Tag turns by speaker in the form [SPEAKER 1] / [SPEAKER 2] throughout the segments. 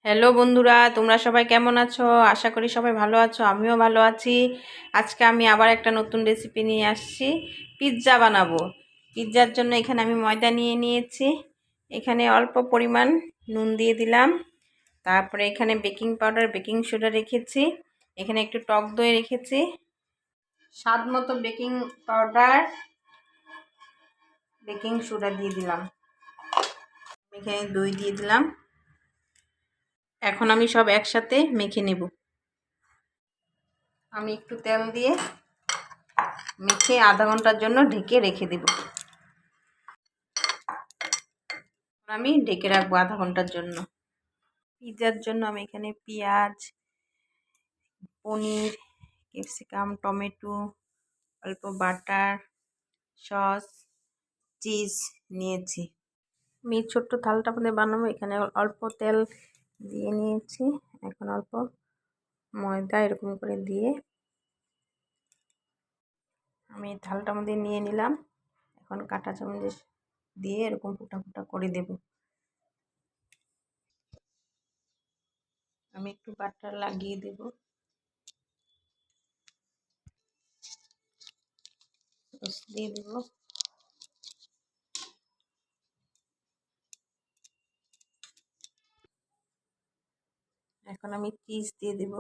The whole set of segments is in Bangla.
[SPEAKER 1] হ্যালো বন্ধুরা, তোমরা সবাই কেমন আছো? আশা করি সবাই ভালো আছো, আমিও ভালো আছি। আজকে আমি আবার একটা নতুন রেসিপি নিয়ে আসছি। পিৎজা বানাবো। পিৎজার জন্য এখানে আমি ময়দা নিয়ে নিয়েছি। এখানে অল্প পরিমাণ নুন দিয়ে দিলাম। তারপরে এখানে বেকিং পাউডার, বেকিং সোডা রেখেছি। এখানে একটু টক দই রেখেছি। স্বাদ মতো বেকিং পাউডার, বেকিং সোডা দিয়ে দিলাম। এখানে দই দিয়ে দিলাম। এখন আমি সব একসাথে মেখে নেব। আমি একটু তেল দিয়ে মেখে আধা ঘন্টার জন্য ঢেকে রেখে দেব। আমি ঢেকে রাখবো আধা ঘন্টার জন্য। পিৎজার জন্য আমি এখানে পেঁয়াজ, পনির, ক্যাপসিকাম, টমেটো, অল্প বাটার, সস, চিজ নিয়েছি। আমি ছোট্ট থালটা মধ্যে বানাবো। এখানে অল্প তেল দিয়ে নিয়েছি। এখন অল্প ময়দা এরকম করে দিয়ে আমি থালটার মধ্যে নিয়ে নিলাম। এখন কাঁটা চামচ দিয়ে এরকম ফুটা ফুটা করে দেব। আমি একটু বাটার লাগিয়ে দেব। দিয়ে দেব। এখন আমি চিজ দিয়ে দেব।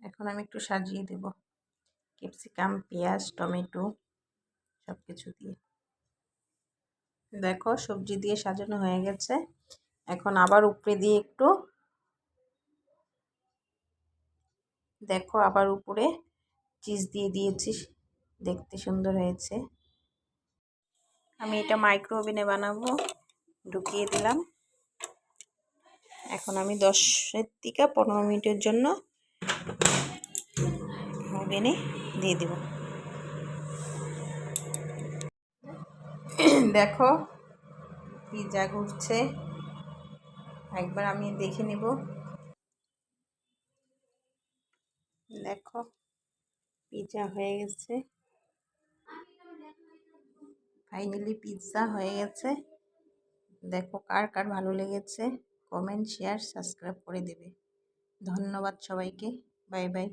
[SPEAKER 1] এখন আমি একটু সাজিয়ে দেব ক্যাপসিকাম, পেঁয়াজ, টমেটো সব কিছু দিয়ে। দেখো সবজি দিয়ে সাজানো হয়ে গেছে। এখন আবার উপরে দিয়ে একটু দেখো আবার উপরে চিজ দিয়ে দিয়েছি, দেখতে সুন্দর হয়েছে। আমি এটা মাইক্রো ওভেনে বানাবো। ঢুকিয়ে দিলাম। এখন আমি 10 থেকে 15 মিনিটের জন্য ওভেনে দিয়ে দেব। দেখো পিৎজা ঘুরছে, একবার আমি দেখে নেব। দেখো পিৎজা হয়ে গেছে, ফাইনালি পিৎজা হয়ে গেছে। দেখো কার কার ভালো লেগেছে কমেন্ট, শেয়ার, সাবস্ক্রাইব করে দেবে। ধন্যবাদ সবাইকে। Bye bye.